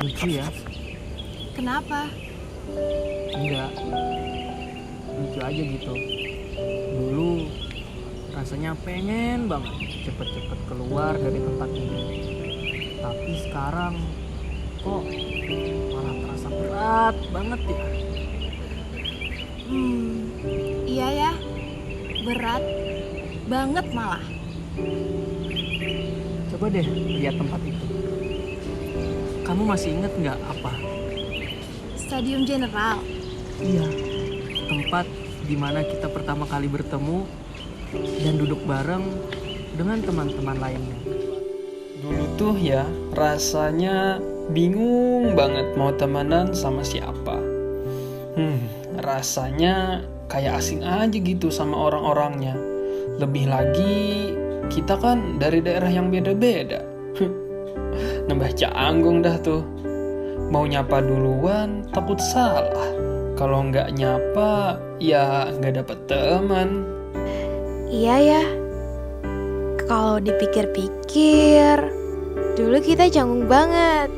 Lucu ya? Kenapa? Enggak, lucu aja gitu. Dulu rasanya pengen banget cepet-cepet keluar dari tempat ini. Tapi sekarang kok malah terasa berat banget ya. Iya ya, berat banget malah. Coba deh lihat tempat itu. Kamu masih inget nggak apa? Stadium General. Iya, tempat di mana kita pertama kali bertemu dan duduk bareng dengan teman-teman lainnya. Dulu tuh ya, rasanya bingung banget mau temenan sama siapa. Rasanya kayak asing aja gitu sama orang-orangnya. Lebih lagi, kita kan dari daerah yang beda-beda. Nambah canggung dah tuh. Mau nyapa duluan, takut salah. Kalau nggak nyapa, ya nggak dapet teman. Iya ya. Kalau dipikir-pikir, dulu kita canggung banget.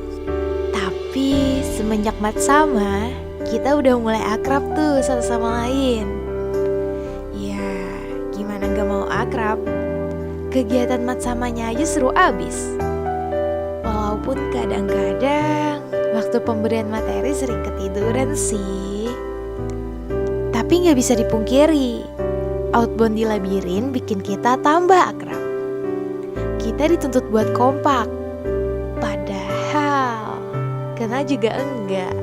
Tapi semenjak mat sama, kita udah mulai akrab tuh satu sama lain. Ya, gimana gak mau akrab? Kegiatan mat samanya aja seru abis. Walaupun kadang-kadang waktu pemberian materi sering ketiduran sih. Tapi gak bisa dipungkiri, outbound di labirin bikin kita tambah akrab. Kita dituntut buat kompak, padahal kena juga enggak.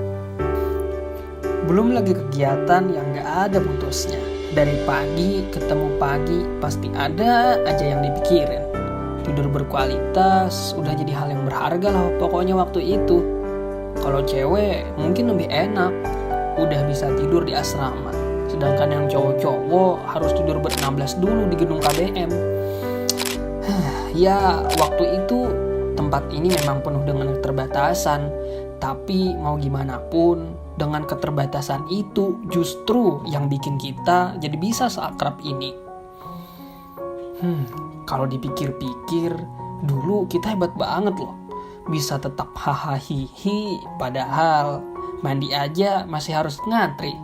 Belum lagi kegiatan yang gak ada putusnya. Dari pagi ketemu pagi, pasti ada aja yang dipikirin. Tidur berkualitas udah jadi hal yang berharga lah pokoknya waktu itu. Kalau cewek mungkin lebih enak, udah bisa tidur di asrama. Sedangkan yang cowok-cowok harus tidur ber-16 dulu di gedung KBM. Ya, waktu itu tempat ini memang penuh dengan keterbatasan. Tapi mau gimana pun, dengan keterbatasan itu justru yang bikin kita jadi bisa seakrab ini. Kalau dipikir-pikir, dulu kita hebat banget loh. Bisa tetap hahaha hihi, padahal mandi aja masih harus ngantri.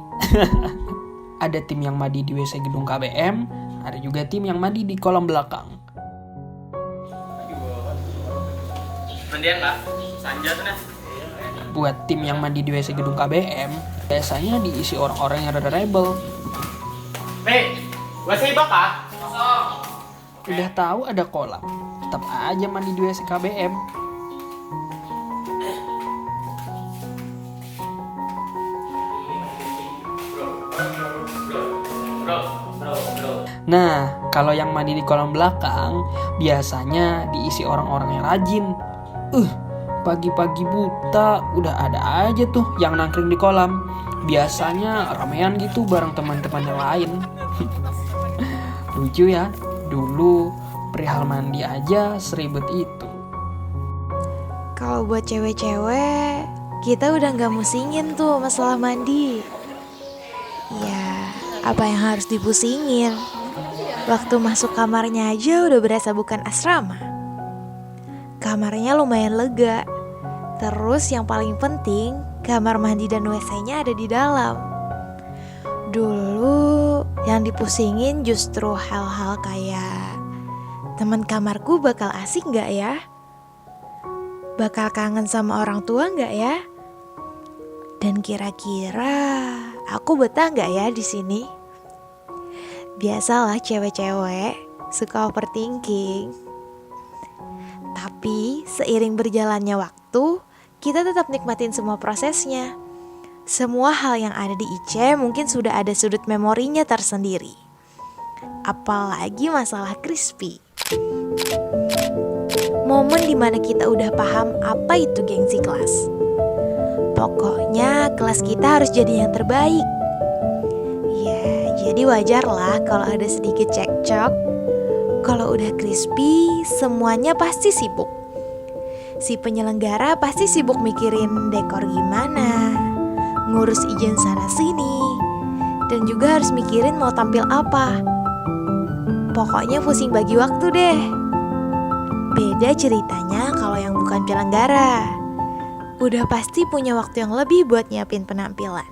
Ada tim yang mandi di WC gedung KBM, ada juga tim yang mandi di kolam belakang. Mandian Pak, Sanja tuh nah. Buat tim yang mandi di WC gedung KBM, biasanya diisi orang-orang yang rada rebel. Nih, WC bakal? Kosong. Udah tahu ada kolam, tetap aja mandi di WC KBM. Bro. Nah, kalau yang mandi di kolam belakang, biasanya diisi orang-orang yang rajin. Pagi-pagi buta, udah ada aja tuh yang nangkring di kolam. Biasanya ramean gitu bareng teman-teman yang lain. Lucu ya, dulu perihal mandi aja seribet itu. Kalau buat cewek-cewek, kita udah gak musingin tuh masalah mandi. Ya, apa yang harus dipusingin? Waktu masuk kamarnya aja udah berasa bukan asrama. Kamarnya lumayan lega. Terus yang paling penting, kamar mandi dan WC-nya ada di dalam. Dulu yang dipusingin justru hal-hal kayak teman kamarku bakal asik gak ya? Bakal kangen sama orang tua gak ya? Dan kira-kira aku betah gak ya di sini? Biasalah cewek-cewek suka overthinking. Tapi seiring berjalannya waktu, kita tetap nikmatin semua prosesnya. Semua hal yang ada di IC mungkin sudah ada sudut memorinya tersendiri. Apalagi masalah crispy. Momen dimana kita udah paham apa itu gengsi kelas. Pokoknya kelas kita harus jadi yang terbaik. Ya, jadi wajar lah kalau ada sedikit cekcok. Kalau udah crispy, semuanya pasti sibuk. Si penyelenggara pasti sibuk mikirin dekor gimana, ngurus izin sana sini, dan juga harus mikirin mau tampil apa. Pokoknya pusing bagi waktu deh. Beda ceritanya kalau yang bukan penyelenggara. udah pasti punya waktu yang lebih buat nyiapin penampilan.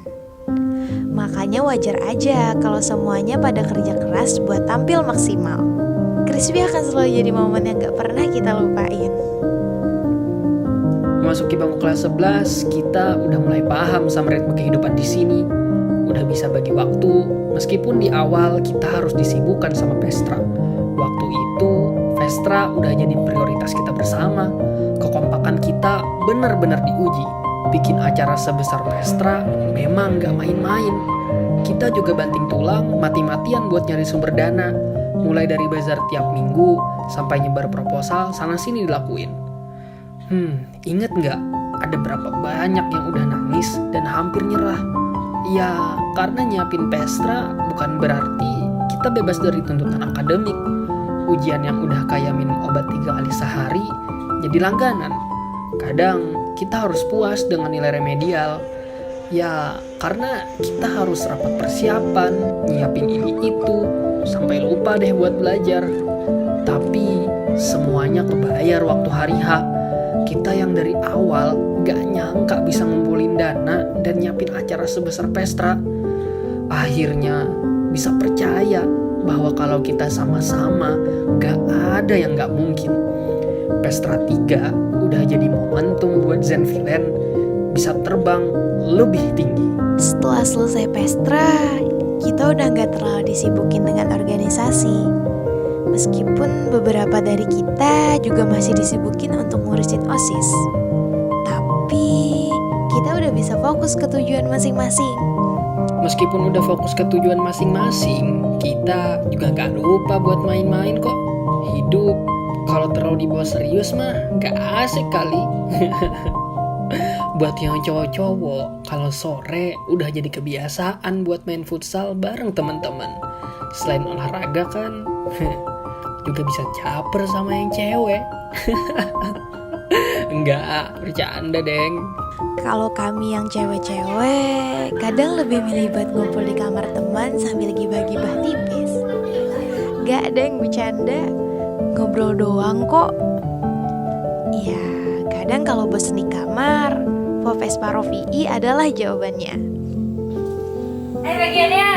Makanya wajar aja kalau semuanya pada kerja keras buat tampil maksimal. Crispy akan selalu jadi momen yang gak pernah kita lupain. Memasuki bangku kelas 11, kita udah mulai paham sama ritme kehidupan di sini. Udah bisa bagi waktu, meskipun di awal kita harus disibukkan sama Pestra. Waktu itu, Pestra udah jadi prioritas kita bersama. Kekompakan kita benar-benar diuji. Bikin acara sebesar Pestra memang gak main-main. Kita juga banting tulang mati-matian buat nyari sumber dana. Mulai dari bazar tiap minggu sampai nyebar proposal sana-sini dilakuin. Ingat nggak ada berapa banyak yang udah nangis dan hampir nyerah? Ya, karena nyiapin Pestra bukan berarti kita bebas dari tuntutan akademik. Ujian yang udah kayak minum obat 3 kali sehari jadi langganan. Kadang kita harus puas dengan nilai remedial. Ya, karena kita harus rapat persiapan, nyiapin ini itu, sampai lupa deh buat belajar. Tapi semuanya kebayar waktu hari H. Kita yang dari awal gak nyangka bisa ngumpulin dana dan nyiapin acara sebesar Pestra. Akhirnya bisa percaya bahwa kalau kita sama-sama gak ada yang gak mungkin. Pestra 3 udah jadi momentum buat Zenvillain bisa terbang lebih tinggi. Setelah selesai Pestra, kita udah gak terlalu disibukin dengan organisasi. Meskipun beberapa dari kita juga masih disibukin untuk ngurusin OSIS. Tapi kita udah bisa fokus ke tujuan masing-masing. Meskipun udah fokus ke tujuan masing-masing, kita juga gak lupa buat main-main kok. Hidup kalau terlalu dibawa serius mah gak asik kali. Buat yang cowok-cowok, kalau sore udah jadi kebiasaan buat main futsal bareng teman-teman. Selain olahraga kan, juga bisa caper sama yang cewek. Enggak, bercanda deng. Kalau kami yang cewek-cewek, kadang lebih milih buat ngumpul di kamar teman sambil gibah-gibah tipis. Gak ada yang bercanda, ngobrol doang kok. Ya, kadang kalau bosen di kamar, Vespa Rovi'i adalah jawabannya. Bagiannya.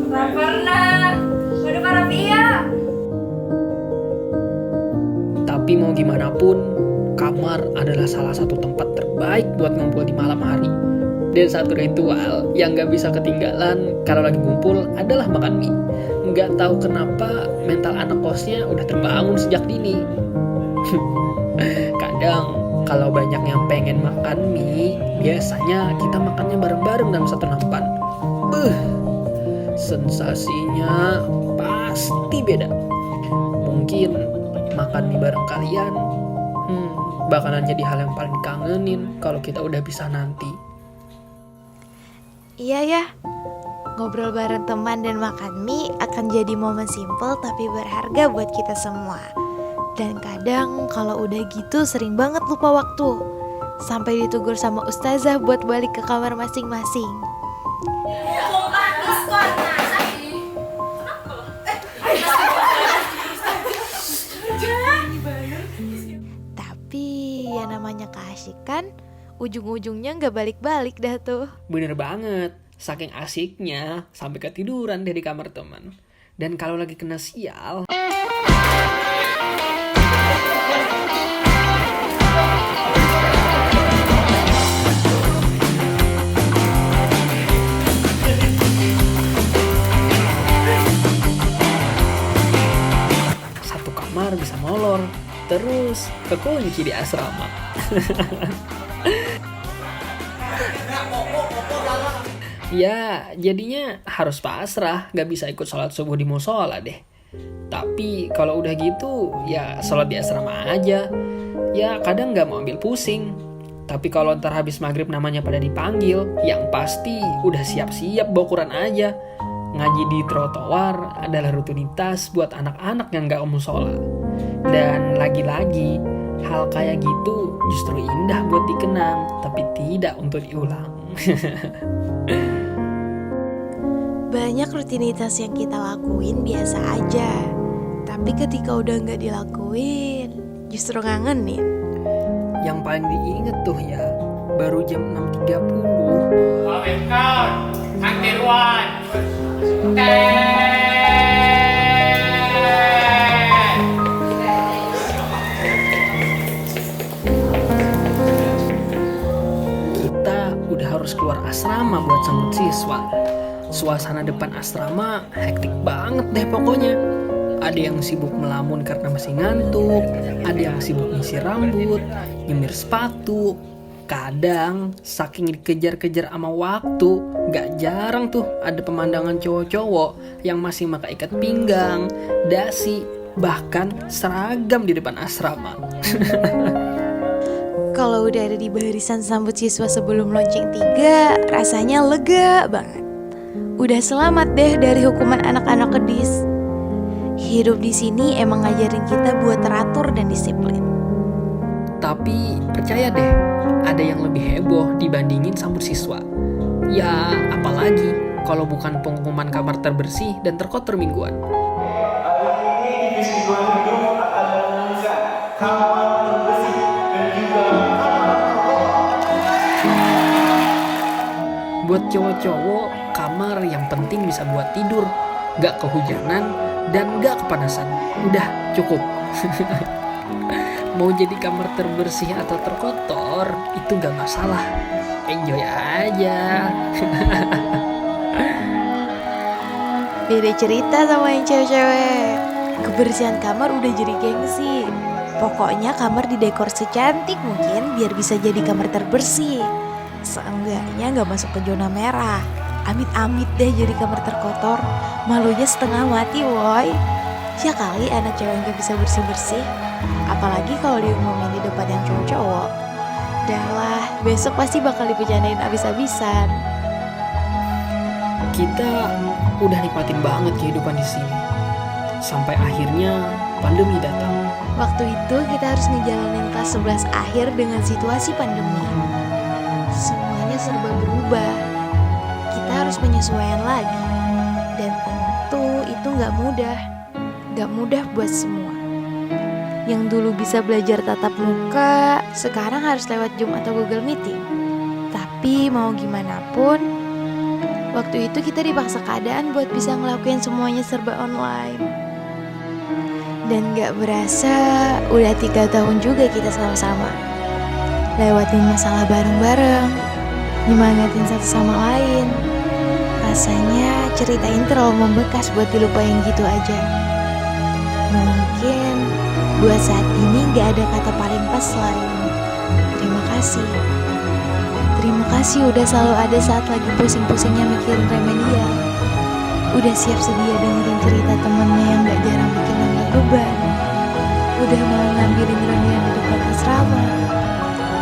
Gak pernah. Udah para Via. Tapi mau gimana pun, kamar adalah salah satu tempat terbaik buat ngumpul di malam hari. Dan satu ritual yang gak bisa ketinggalan kalau lagi ngumpul adalah makan mie. Gak tahu kenapa mental anak kosnya udah terbangun sejak dini. Kadang kalau banyak yang pengen makan mie, biasanya kita makannya bareng-bareng dalam satu nampan. Sensasinya pasti beda. Mungkin makan mie bareng kalian bakalan jadi hal yang paling dikangenin kalau kita udah bisa nanti. Iya ya, ngobrol bareng teman dan makan mie akan jadi momen simple tapi berharga buat kita semua. Dan kadang kalau udah gitu sering banget lupa waktu. Sampai ditegur sama ustazah buat balik ke kamar masing-masing. Tapi ya namanya keasikan, ujung-ujungnya gak balik-balik dah tuh. Bener banget, saking asiknya sampai ketiduran deh di kamar teman. Dan kalau lagi kena sial, satu kamar bisa molor, terus kekunci di asrama. Ya, jadinya harus pasrah, gak bisa ikut sholat subuh di musola deh. Tapi kalau udah gitu, ya sholat di asrama aja. Ya kadang gak mau ambil pusing. Tapi kalau ntar habis maghrib namanya pada dipanggil, yang pasti udah siap-siap bawa Quran aja. Ngaji di trotoar adalah rutinitas buat anak-anak yang gak ke musola. Dan lagi-lagi, hal kayak gitu justru indah buat dikenang, tapi tidak untuk diulang. Banyak rutinitas yang kita lakuin biasa aja, tapi ketika udah gak dilakuin, justru ngangenin. Yang paling diinget tuh ya, baru jam 6.30. Welcome, Kang Dirwan. Kita udah harus keluar asrama buat sambut siswa. Suasana depan asrama hektik banget deh pokoknya. Ada yang sibuk melamun karena masih ngantuk, ada yang sibuk ngisi rambut, nyemir sepatu. Kadang saking dikejar-kejar sama waktu, gak jarang tuh ada pemandangan cowok-cowok yang masih pakai ikat pinggang, dasi, bahkan seragam di depan asrama. Kalau udah ada di barisan sambut siswa sebelum lonceng 3, rasanya lega banget. Udah selamat deh dari hukuman anak-anak kedis. Hidup di sini emang ngajarin kita buat teratur dan disiplin. Tapi percaya deh, ada yang lebih heboh dibandingin sambut siswa. Ya, apalagi kalau bukan pengumuman kamar terbersih dan terkotor mingguan. Buat cowok-cowok, kamar yang penting bisa buat tidur, gak kehujanan, dan gak kepanasan. Udah, cukup. Mau jadi kamar terbersih atau terkotor, itu gak masalah. Enjoy aja. Beda cerita sama yang cewek-cewek. Kebersihan kamar udah jadi gengsi. Pokoknya kamar didekor secantik mungkin biar bisa jadi kamar terbersih. Seenggaknya gak masuk ke zona merah. Amit-amit deh jadi kamar terkotor. Malunya setengah mati woy. Ya kali anak cewek gak bisa bersih-bersih. Apalagi kalau diumumin di depan yang cowok-cowok. Dah lah, besok pasti bakal dibecandain abis-abisan. Kita udah nikmatin banget kehidupan di sini. Sampai akhirnya pandemi datang. Waktu itu kita harus ngejalanin kelas 11 akhir dengan situasi pandemi. Semuanya serba berubah. Kita harus penyesuaian lagi. Dan tentu itu gak mudah. Gak mudah buat semua. Yang dulu bisa belajar tatap muka, sekarang harus lewat Zoom atau Google Meeting. Tapi mau gimana pun, waktu itu kita dipaksa keadaan buat bisa ngelakuin semuanya serba online. Dan gak berasa, udah 3 tahun juga kita sama-sama. Lewatin masalah bareng-bareng, nyemangatin satu sama lain. Rasanya ceritain terlalu membekas buat dilupain gitu aja. Mungkin buat saat ini gak ada kata paling pas selain terima kasih. Terima kasih udah selalu ada saat lagi pusing-pusingnya mikirin remedial. Udah siap sedia dengerin cerita temennya yang gak jarang bikin nambah beban. Udah mau ngambilin Rodian di depan asrama.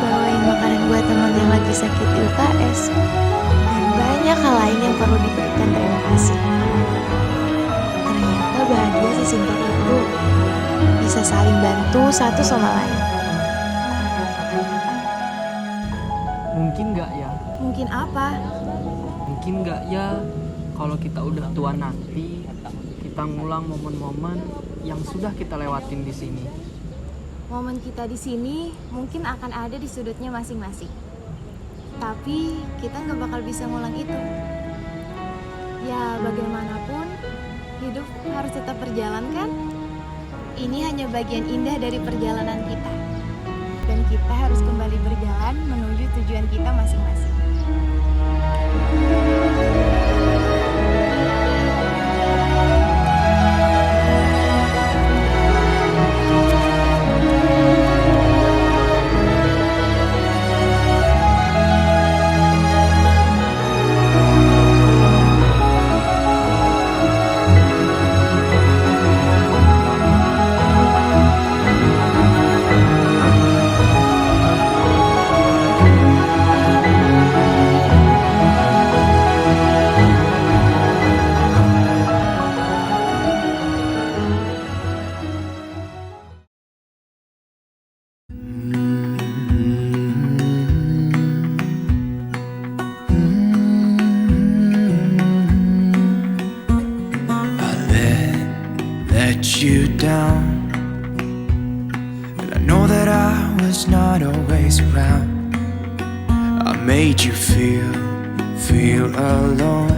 Bawain makanan buat teman yang lagi sakit di UKS. Dan banyak hal lain yang perlu diberikan terima kasih. Ternyata bahagia sesimpel itu. Bisa saling bantu satu sama lain. Mungkin gak ya? Mungkin apa? Mungkin gak ya kalau kita udah tua nanti, kita ngulang momen-momen yang sudah kita lewatin di sini. Momen kita di sini mungkin akan ada di sudutnya masing-masing. Tapi kita nggak bakal bisa ngulang itu. Ya bagaimanapun, hidup harus tetap berjalan kan? Ini hanya bagian indah dari perjalanan kita. Dan kita harus kembali berjalan menuju tujuan kita masing-masing. not always around. I made you feel alone.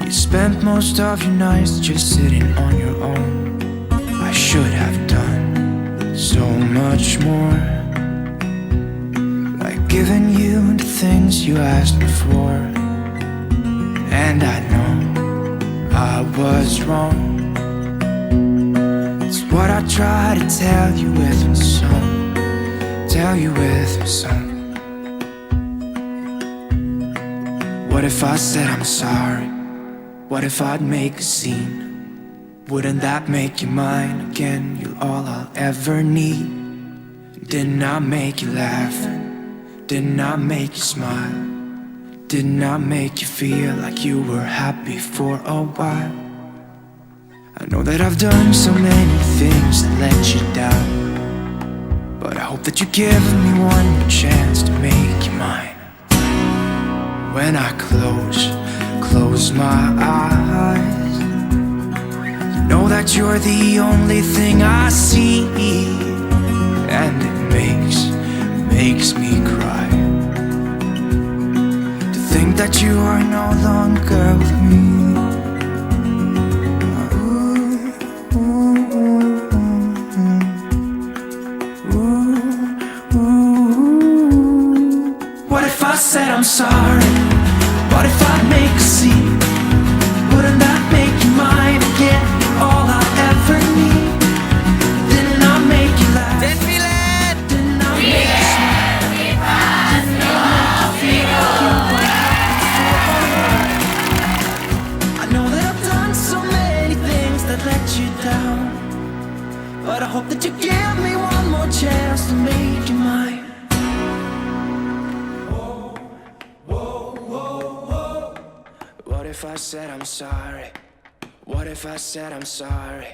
You spent most of your nights just sitting on your own. I should have done so much more, like giving you the things you asked me for. And I know I was wrong. It's what I try to tell you with my song. Tell you with my song. What if I said I'm sorry? What if I'd make a scene? Wouldn't that make you mine again? You're all I'll ever need. Didn't I make you laugh? Didn't I make you smile? Didn't I make you feel like you were happy for a while? I know that I've done so many things that let you down, but I hope that you give me one more chance to make you mine. When I close my eyes, you know that you're the only thing I see, and it makes me cry to think that you are no longer with me. What if I said I'm sorry? What if I make a scene? Wouldn't that make you mine again? All I ever need. Didn't I make you laugh? Didn't I make you smile? Didn't I make you feel like you were happy? I know that I've done so many things that let you down, but I hope that you give me one more chance to make you mine. What if I said I'm sorry? What if I said I'm sorry?